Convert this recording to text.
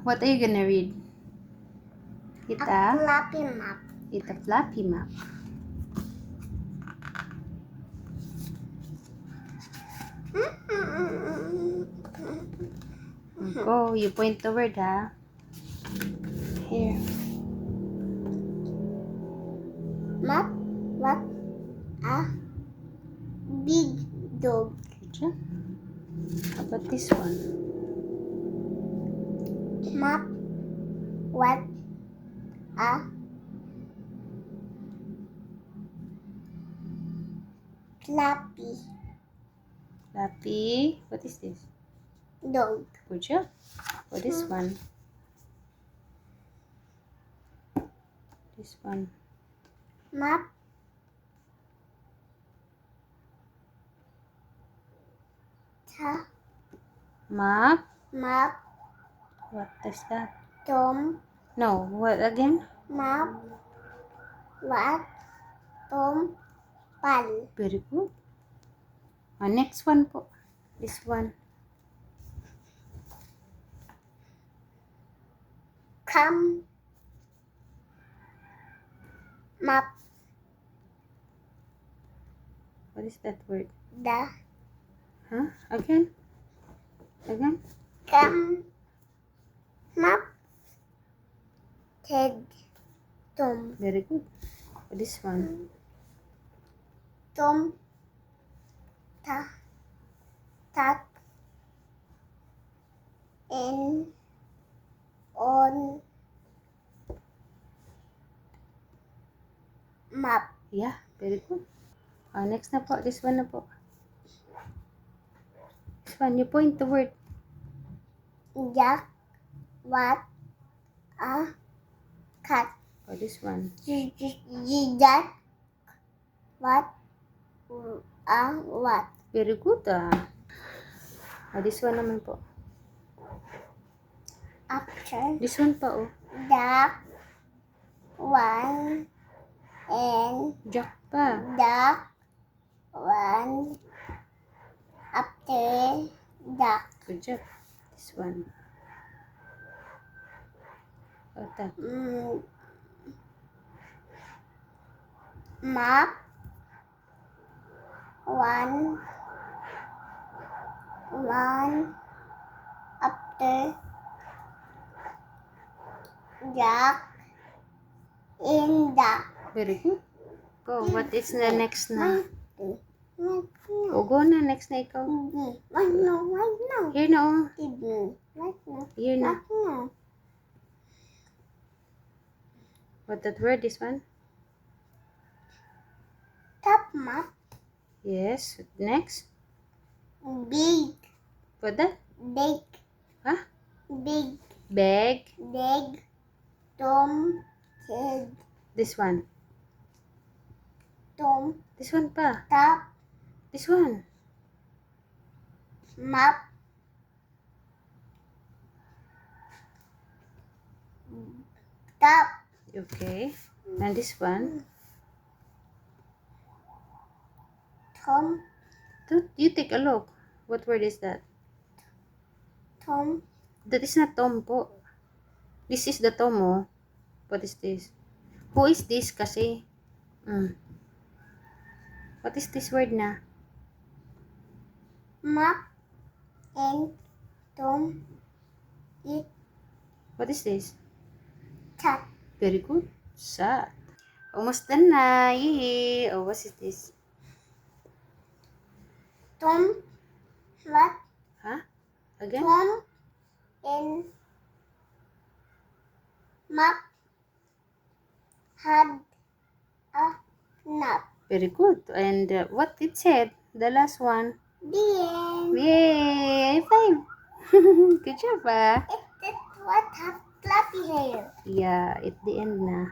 What are you gonna read? A fluffy map. It's a fluffy map. Go, you point the word, ha? Here. Map. What? A big dog. Good job. How about this one? Map. What? A fluffy Fluffy. What is this? dog. Good job. For this one. This one. Map. Ta. Map. Map. What is that? Tom. No. What again? Map. What? Tom. Pal. Very good. Next one po. This one. Come. Map. What is that word? The. Huh? Again? Again? Come. Map. Ted. Tom. Very good. For this one. Tom. Ta. Tat. In. On. Map. Yeah. Very good. Next na po. This one na po. This one. You point the word. Jack. What? A. Cat. For this one. Jack. What? A. What? Very good. This one naman po. After. This one pa oh. Duck. One. And. Jack pa. Duck. One. After. Duck. Good job. This one. What that? Map. One. One. After. Duck. In duck. Very good. Go. What is the next na? What? O, go na. Next na ikaw. What no? Here na oh. What no? Here na. What no? What that word? This one? Top map. Yes. Next. Big. What that? Big. Huh? Big. Bag. Big. Tom. Kid. This one. Tom. This one pa. Top. This one. Map. Top. Okay. And this one. Tom. You take a look. What word is that? Tom. That is not Tom po. This is the Tom oh. What is this? Who is this kasi? What is this word na? Map. And Tom. It. What is this? Cat. Very good. Sat. Almost done na. Yay. Oh, what is this? Tom. What? Huh? Again? Tom. And map. Had a nap. Very good. And what it said? The last one. The end. Yay! High five. Good job ah. It's what have fluffy hair. Yeah, at the end na.